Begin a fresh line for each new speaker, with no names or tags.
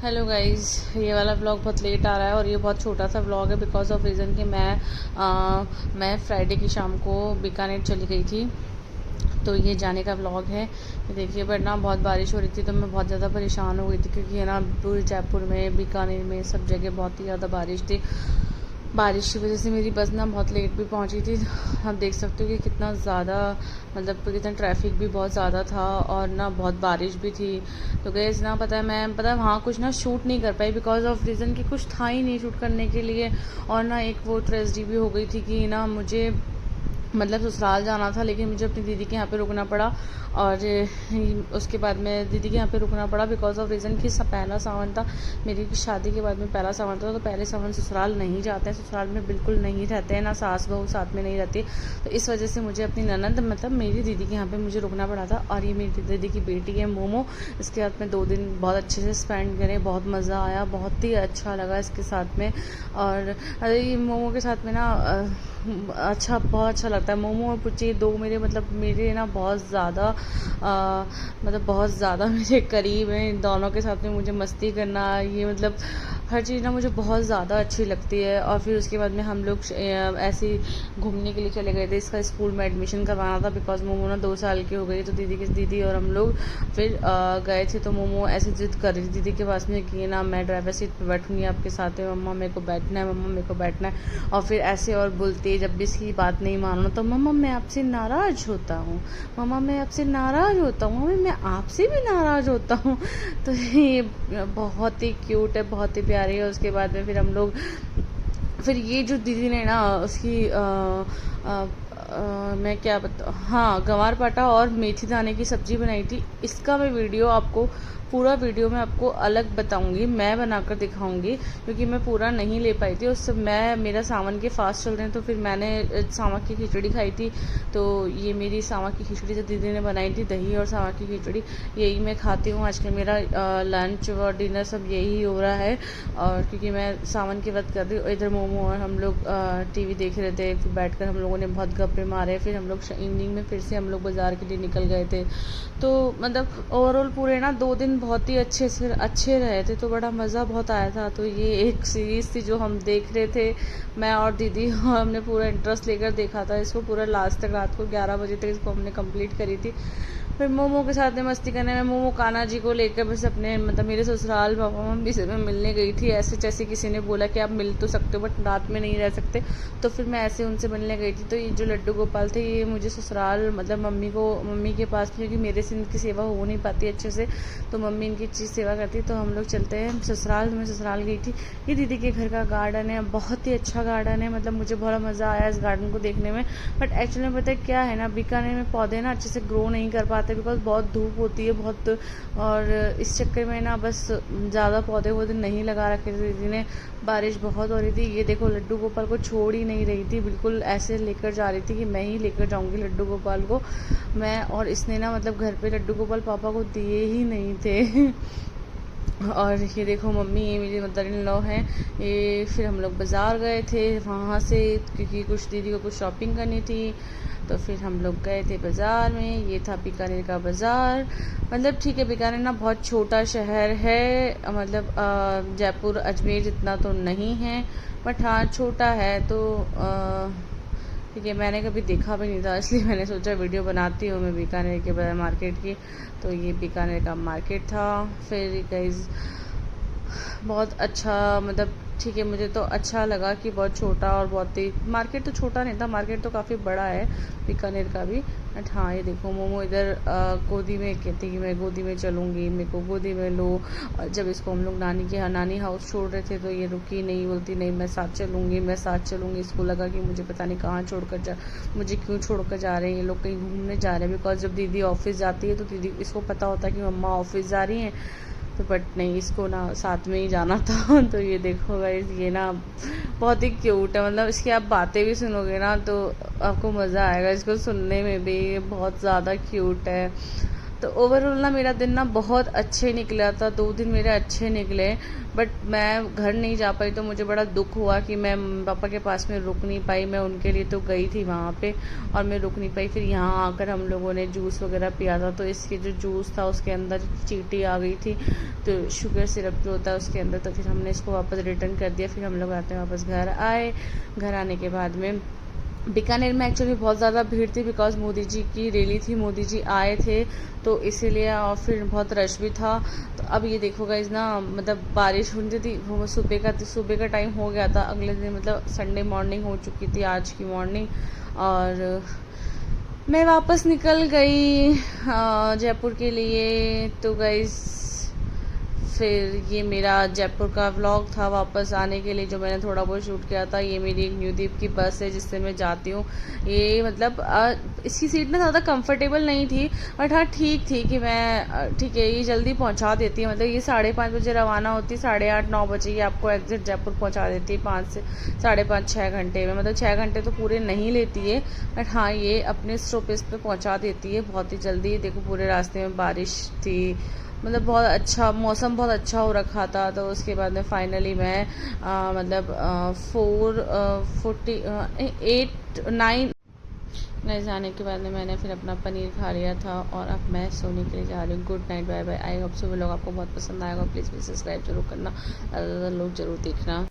Hello guys, ये वाला vlog बहुत लेट आ रहा है और ये बहुत छोटा सा व्लॉग है बिकॉज ऑफ रीज़न कि मैं फ्राइडे की शाम को बीकानेर चली गई थी। तो ये जाने का व्लॉग है। ये देखिए, बट ना बहुत बारिश हो रही थी तो मैं बहुत ज़्यादा परेशान हो गई थी क्योंकि है ना पूरे जयपुर में, बीकानेर में, सब जगह बहुत ही ज़्यादा बारिश थी। बारिश की वजह से मेरी बस ना बहुत लेट भी पहुंची थी। आप देख सकते हो कि कितना ज़्यादा मतलब कितना ट्रैफिक भी बहुत ज़्यादा था और ना बहुत बारिश भी थी। तो गैस ना पता है वहाँ कुछ ना शूट नहीं कर पाई बिकॉज ऑफ रीज़न कि कुछ था ही नहीं शूट करने के लिए। और ना एक वो ट्रेजेडी भी हो गई थी कि ना मुझे मतलब ससुराल जाना था लेकिन मुझे अपनी दीदी के यहाँ पे रुकना पड़ा। और उसके बाद में दीदी के यहाँ पे रुकना पड़ा बिकॉज ऑफ रीज़न कि पहला सावन था मेरी शादी के बाद में, पहला सावन था। तो पहले सावन ससुराल नहीं जाते हैं, ससुराल में बिल्कुल नहीं रहते हैं, ना सास बहू साथ में नहीं रहती। तो इस वजह से मुझे अपनी ननद मतलब मेरी दीदी के यहाँ पे मुझे रुकना पड़ा था। और ये मेरी दीदी की बेटी है मोमो। इसके साथ में 2 दिन बहुत अच्छे से स्पेंड करें, बहुत मज़ा आया, बहुत ही अच्छा लगा इसके साथ में। और अरे ये मोमो के साथ में ना अच्छा, बहुत अच्छा लगता है। मोमो और पुच्ची दो मेरे ना बहुत ज़्यादा मतलब बहुत ज़्यादा मेरे करीब हैं। इन दोनों के साथ में मुझे मस्ती करना, ये मतलब हर चीज़ ना मुझे बहुत ज़्यादा अच्छी लगती है। और फिर उसके बाद में हम लोग ऐसे ही घूमने के लिए चले गए थे। इसका स्कूल में एडमिशन करवाना था बिकॉज मोमो ना 2 साल की हो गई। तो दीदी और हम लोग फिर गए थे। तो मोमो ऐसे जिद कर रही थी दीदी के पास में कि ना मैं ड्राइवर सीट पर बैठूंगी आपके साथ में, मम्मा मेरे को बैठना है, मम्मा मेरे को बैठना है। और फिर ऐसे और बोलते जब भी इसकी बात नहीं मानो तो मम्मा मैं आपसे नाराज़ होता हूँ, मम्मा मैं आपसे नाराज़ होता हूँ, मम्मी मैं आपसे भी नाराज़ होता हूँ। तो ये बहुत ही क्यूट है, बहुत ही प्यारी है। उसके बाद में फिर ये जो दीदी ने ना उसकी मैं क्या बता, हाँ, गंवार पाटा और मेथी दाने की सब्ज़ी बनाई थी। इसका मैं वीडियो आपको पूरा वीडियो मैं आपको अलग बताऊंगी, मैं बनाकर दिखाऊंगी क्योंकि मैं पूरा नहीं ले पाई थी। उस मेरा सावन के फास्ट चल रहे हैं तो फिर मैंने सावन की खिचड़ी खाई थी। तो ये मेरी सावन की खिचड़ी जो दीदी ने बनाई थी, दही और सावन की खिचड़ी, यही मैं खाती हूँ आजकल। मेरा लंच और डिनर सब यही हो रहा है। और क्योंकि मैं सावन की बात कर रही हूँ, इधर मोमो और हम लोग टीवी देख रहे थे। फिर बैठ कर हम लोगों ने बहुत गप्पे मारे। फिर हम लोग इवनिंग में फिर से हम लोग बाज़ार के लिए निकल गए थे। तो मतलब ओवरऑल पूरे ना 2 दिन बहुत ही अच्छे रहे थे। तो बड़ा मज़ा बहुत आया था। तो ये एक सीरीज़ थी जो हम देख रहे थे, मैं और दीदी, और हमने पूरा इंटरेस्ट लेकर देखा था इसको पूरा लास्ट तक। रात को 11 बजे तक इसको हमने कंप्लीट करी थी। फिर मोमो के साथ में मस्ती करने में मोमो कान्हा जी को लेकर बस अपने मतलब मेरे ससुराल पापा मम्मी से मैं मिलने गई थी। ऐसे जैसे किसी ने बोला कि आप मिल तो सकते हो बट रात में नहीं रह सकते, तो फिर मैं ऐसे उनसे मिलने गई थी। तो ये जो लड्डू गोपाल थे ये मुझे ससुराल मतलब मम्मी के पास, क्योंकि मेरे से इनकी सेवा हो नहीं पाती अच्छे से, तो मम्मी इनकी चीज़ सेवा करती। तो हम लोग चलते हैं ससुराल। मैं ससुराल गई थी। ये दीदी के घर का गार्डन है, बहुत ही अच्छा गार्डन है। मतलब मुझे बड़ा मज़ा आया इस गार्डन को देखने में। बट एक्चुअली में पता है क्या है ना, बीकानेर में पौधे ना अच्छे से ग्रो नहीं कर पाते बिकॉज बहुत धूप होती है बहुत। और इस चक्कर में ना बस ज़्यादा पौधे वोधे नहीं लगा रखे थे दीदी ने। बारिश बहुत हो रही थी। ये देखो लड्डू गोपाल को छोड़ ही नहीं रही थी, बिल्कुल ऐसे लेकर जा रही थी कि मैं ही लेकर जाऊंगी लड्डू गोपाल को मैं। और इसने ना मतलब घर पे लड्डू गोपाल पापा को दिए ही नहीं थे। और ये देखो मम्मी, ये मेरी मदर इन लॉ हैं ये। फिर हम लोग बाज़ार गए थे वहाँ से क्योंकि कुछ दीदी को कुछ शॉपिंग करनी थी। तो फिर हम लोग गए थे बाज़ार में। ये था बीकानेर का बाज़ार। मतलब ठीक है, बीकानेर ना बहुत छोटा शहर है, मतलब जयपुर अजमेर जितना तो नहीं है बट हाँ छोटा है। तो ठीक है, मैंने कभी देखा भी नहीं था इसलिए मैंने सोचा वीडियो बनाती हूँ मैं बीकानेर के मार्केट की। तो ये बीकानेर का मार्केट था। फिर गाइस बहुत अच्छा, मतलब ठीक है, मुझे तो अच्छा लगा कि बहुत छोटा और बहुत ही, मार्केट तो छोटा नहीं था, मार्केट तो काफ़ी बड़ा है बीकानेर का भी। बट हाँ ये देखो मोमो इधर गोदी में कहती कि मैं गोदी में चलूँगी, मेरे को गोदी में लो। और जब इसको हम लोग नानी हाउस छोड़ रहे थे तो ये रुकी नहीं, बोलती नहीं मैं साथ चलूँगी, मैं साथ चलूँगी। इसको लगा कि मुझे पता नहीं कहाँ मुझे क्यों छोड़कर जा रहे हैं ये लोग, कहीं घूमने जा रहे हैं। बिकॉज जब दीदी ऑफिस जाती है तो दीदी इसको पता होता है कि मम्मा ऑफिस जा रही हैं, तो बट नहीं, इसको ना साथ में ही जाना था। तो ये देखो गाइस, ये ना बहुत ही क्यूट है। मतलब इसकी आप बातें भी सुनोगे ना तो आपको मज़ा आएगा इसको सुनने में भी, बहुत ज़्यादा क्यूट है। तो ओवरऑल ना मेरा दिन ना बहुत अच्छे निकला था, 2 दिन मेरे अच्छे निकले। बट मैं घर नहीं जा पाई तो मुझे बड़ा दुख हुआ कि मैं पापा के पास में रुक नहीं पाई। मैं उनके लिए तो गई थी वहाँ पे और मैं रुक नहीं पाई। फिर यहाँ आकर हम लोगों ने जूस वगैरह पिया था, तो इसके जो जूस था उसके अंदर चींटी आ गई थी, तो शुगर सिरप जो होता है उसके अंदर, तो फिर हमने इसको वापस रिटर्न कर दिया। फिर हम लोग आते हैं वापस घर आए। घर आने के बाद में बीकानेर में एक्चुअली बहुत ज़्यादा भीड़ थी, बिकॉज मोदी जी की रैली थी, मोदी जी आए थे तो इसीलिए, और फिर बहुत रश भी था। तो अब ये देखो गाइस ना, मतलब बारिश होती थी, वो सुबह का टाइम हो गया था, अगले दिन मतलब संडे मॉर्निंग हो चुकी थी आज की मॉर्निंग, और मैं वापस निकल गई जयपुर के लिए। तो गाइस फिर ये मेरा जयपुर का व्लॉग था वापस आने के लिए, जो मैंने थोड़ा बहुत शूट किया था। ये मेरी एक न्यूदीप की बस है जिससे मैं जाती हूँ। ये मतलब इसकी सीट ना ज़्यादा कंफर्टेबल नहीं थी, बट हाँ ठीक थी कि मैं ठीक है, ये जल्दी पहुँचा देती है। मतलब ये 5:30 बजे रवाना होती, 8:30-9 बजे ये आपको एग्जैक्ट जयपुर पहुँचा देती है, 5 से 5.5 6 घंटे में। मतलब 6 घंटे तो पूरे नहीं लेती है, बट हाँ ये अपने स्टॉपेज पे पहुँचा देती है बहुत ही जल्दी। देखो पूरे रास्ते में बारिश थी, मतलब बहुत अच्छा मौसम, बहुत अच्छा हो रखा था। तो उसके बाद में फाइनली मैं मतलब 8-9 जाने के बाद में मैंने फिर अपना पनीर खा लिया था, और अब मैं सोने के लिए जा रही हूँ। Good night, bye bye. I hope so लोग आपको बहुत पसंद आएगा। प्लीज़ सब्सक्राइब जरूर करना, ज़्यादा लोग जरूर देखना।